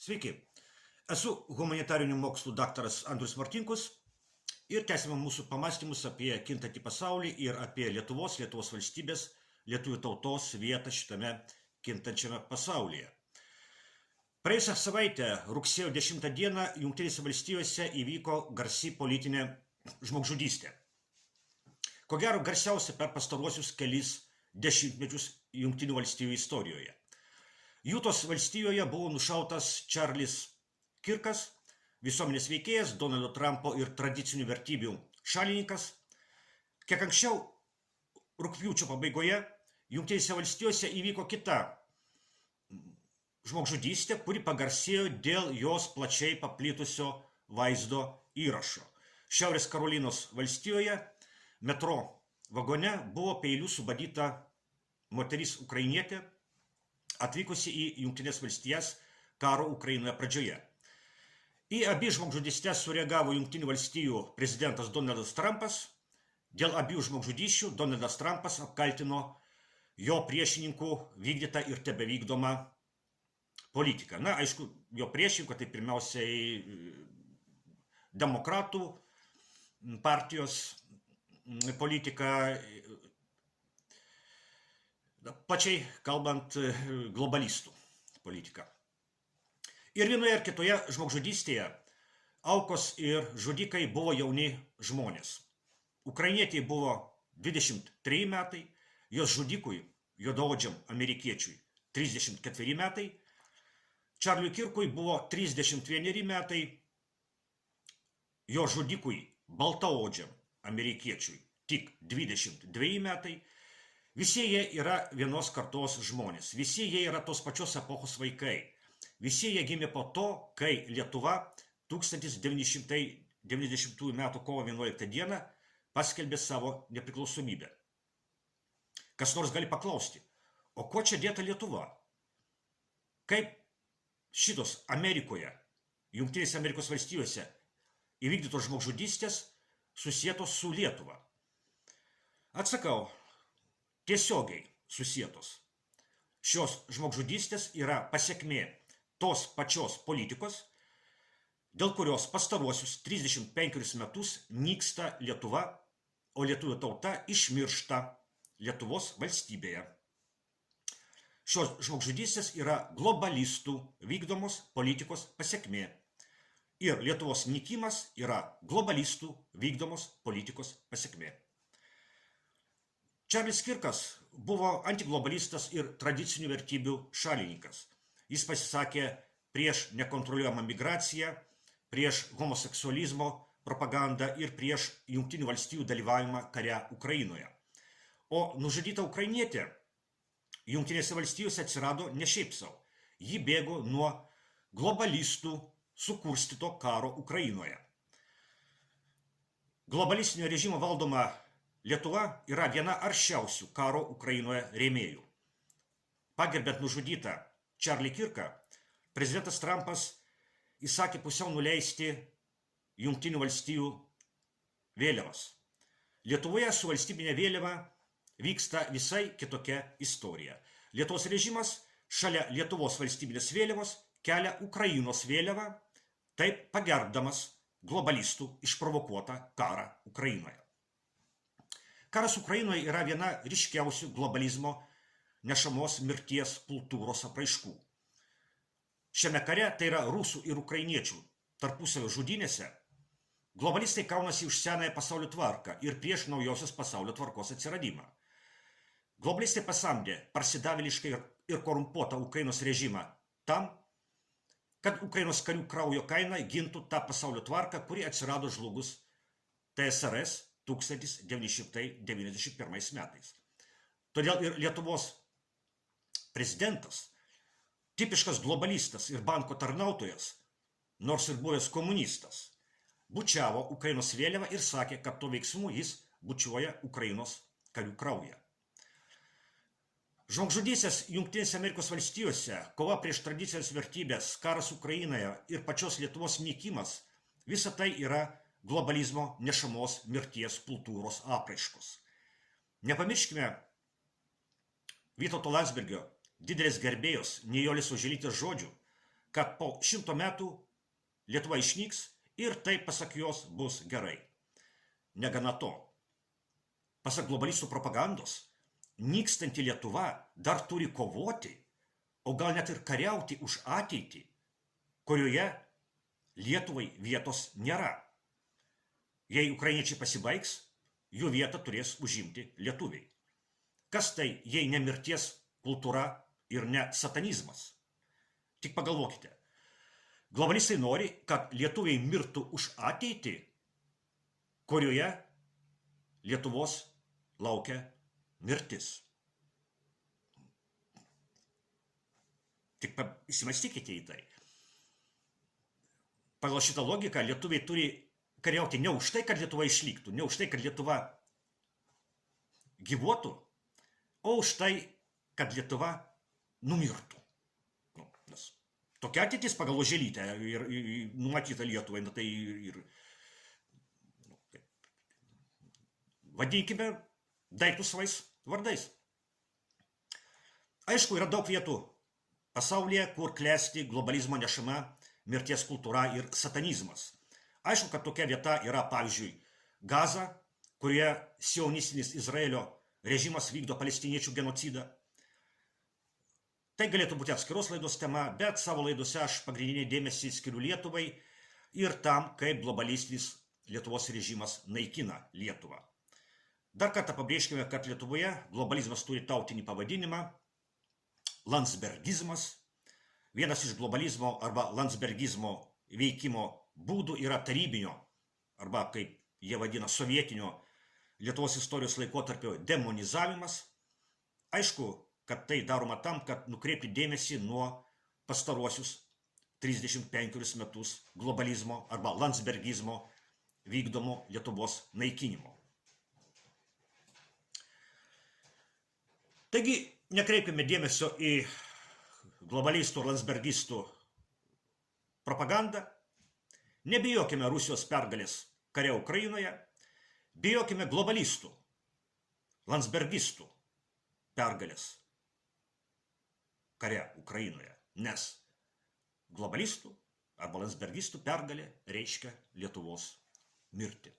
Sveiki, esu humanitarinių mokslų daktaras Andrius Martinkus ir tęsime mūsų pamastymus apie kintantį pasaulį ir apie Lietuvos valstybės, lietuvių tautos vietą šitame kintančiame pasaulyje. Praėjusią savaitę, rugsėjo 10 dieną, Jungtinėse valstijose įvyko garsi politinė žmogžudystė. Ko gero garsiausia per pastaruosius kelis dešimtmečius Jungtinių valstijų istorijoje. Jutos valstijoje buvo nušautas Charlis Kirkas, visuomenės veikėjas, Donaldo Trumpo ir tradicinių vertybių šalininkas. Kiek anksčiau, rugpjūčio pabaigoje, Jungtinėse valstijose įvyko kita žmogžudystė, kuri pagarsėjo dėl jos plačiai paplitusio vaizdo įrašo. Šiaurės Karolinos valstijoje metro vagone buvo peiliu subadyta moteris ukrainietė, atvykusi į Jungtinės valstijas karo Ukrainoje pradžioje. Į abi žmogžudystės sureagavo Jungtinių valstijų prezidentas Donaldas Trumpas. Dėl abiejų žmogžudysčių Donaldas Trumpas apkaltino jo priešininkų vykdytą ir tebevykdomą politiką. Na, aišku, jo priešininkų tai pirmiausiai demokratų partijos politika, plačiai kalbant, globalistų politika. Ir vienoje ir kitoje žmogžudystėje aukos ir žudikai buvo jauni žmonės. Ukrainietei buvo 23 metai, jos žudikui, juodaodžiam amerikiečiui, 34 metai, Čarliui Kirkui buvo 31 metai, jo žudikui, baltaodžiam amerikiečiui, tik 22 metai. Visi jie yra vienos kartos žmonės, visi jie yra tos pačios epochos vaikai. Visi jie gimė po to, kai Lietuva 1990 m. kovo 11 dieną paskelbė savo nepriklausomybę. Kas nors gali paklausti, o ko čia dėta Lietuva? Kaip šitos Amerikoje, Jungtinėse Amerikos valstijose įvykdytos žmogžudystės susietos su Lietuva? Atsakau, tiesiogiai susietos. Šios žmogžudystės yra pasekmė tos pačios politikos, dėl kurios pastaruosius 35 metus nyksta Lietuva, o lietuvių tauta išmiršta Lietuvos valstybėje. Šios žmogžudystės yra globalistų vykdomos politikos pasekmė. Ir Lietuvos nykimas yra globalistų vykdomos politikos pasekmė. Charlis Kirkas buvo antiglobalistas ir tradicinių vertybių šalininkas. Jis pasisakė prieš nekontroliuojamą migraciją, prieš homoseksualizmo propagandą ir prieš Jungtinių valstijų dalyvavimą kare Ukrainoje. O nužudyta ukrainietė Jungtinėse valstijose atsirado ne šiaip sau. Ji bėgo nuo globalistų sukurstyto karo Ukrainoje. Globalistinio režimo valdoma Lietuva yra viena aršiausių karo Ukrainoje rėmėjų. Pagerbent nužudytą Charlie Kirką, prezidentas Trumpas įsakė pusiau nuleisti Jungtinių valstijų vėliavas. Lietuvoje su valstybinė vėliava vyksta visai kitokia istorija. Lietuvos režimas šalia Lietuvos valstybinės vėliavos kelia Ukrainos vėliavą, taip pagerbdamas globalistų išprovokuotą karą Ukrainoje. Karas Ukrainoje yra viena ryškiausių globalizmo nešamos mirties kultūros apraiškų. Šiame kare, tai yra rusų ir ukrainiečių tarpusavio žudynėse, globalistai kaunasi už senąją pasaulio tvarką ir prieš naujosios pasaulio tvarkos atsiradimą. Globalistai pasamdė parsidavėliškai ir korumpuotą Ukrainos režimą tam, kad Ukrainos karių kraujo kaina gintų tą pasaulio tvarką, kuri atsirado žlugus TSRS 1991 metais. Todėl ir Lietuvos prezidentas, tipiškas globalistas ir banko tarnautojas, nors ir buvęs komunistas, bučiavo Ukrainos vėliavą ir sakė, kad to veiksmu jis bučiuoja Ukrainos karių kraują. Žmogžudystės Jungtinėse Amerikos valstijose, kova prieš tradicinės vertybės, karas Ukrainoje ir pačios Lietuvos nykimas – visa tai yra globalizmo nešamos mirties kultūros apraiškos. Nepamirškime Vytauto Landsbergio, didelės gerbėjos Nijolės Oželytės žodžių, kad po 100 metų Lietuva išnyks ir tai, pasak jos, bus gerai. Negana to. Pasak globalistų propagandos, nykstanti Lietuva dar turi kovoti, o gal net ir kariauti už ateitį, kurioje Lietuvai vietos nėra. Jei ukrainiečiai pasibaigs, jų vietą turės užimti lietuviai. Kas tai, jei ne mirties kultūra ir ne satanizmas? Tik pagalvokite. Globalistai nori, kad lietuviai mirtų už ateitį, kurioje Lietuvos laukia mirtis. Tik įsimastykite į tai. Pagal šitą logiką lietuviai turi kariauti ne už tai, kad Lietuva išliktų, ne už tai, kad Lietuva gyvuotų, o už tai, kad Lietuva numirtų. Nes tokia ateitis pagal Oželytę ir numatyta Lietuvai, tai ir vadinkime daiktus savais vardais. Aišku, yra daug vietų pasaulyje, kur klesti globalizmo nešama mirties kultūra ir satanizmas. Aišku, kad tokia vieta yra, pavyzdžiui, Gaza, kurioje sionistinis Izraelio režimas vykdo palestiniečių genocidą. Tai galėtų būti atskiros laidos tema, bet savo laidose aš pagrindinį dėmesį skiriu Lietuvai ir tam, kaip globalistinis Lietuvos režimas naikina Lietuvą. Dar kartą pabrėžkime, kad Lietuvoje globalizmas turi tautinį pavadinimą landsbergizmas. Vienas iš globalizmo arba landsbergizmo veikimo būdų yra tarybinio, arba kaip jie vadina sovietinio Lietuvos istorijos laikotarpio demonizavimas. Aišku, kad tai daroma tam, kad nukreipti dėmesį nuo pastaruosius 35 metus globalizmo arba landsbergizmo vykdomo Lietuvos naikinimo. Taigi, nekreipkime dėmesio į globalistų ir landsbergistų propagandą, nebijokime Rusijos pergalės kare Ukrainoje, bijokime globalistų, landsbergistų pergalės kare Ukrainoje, nes globalistų arba landsbergistų pergalė reiškia Lietuvos mirtį.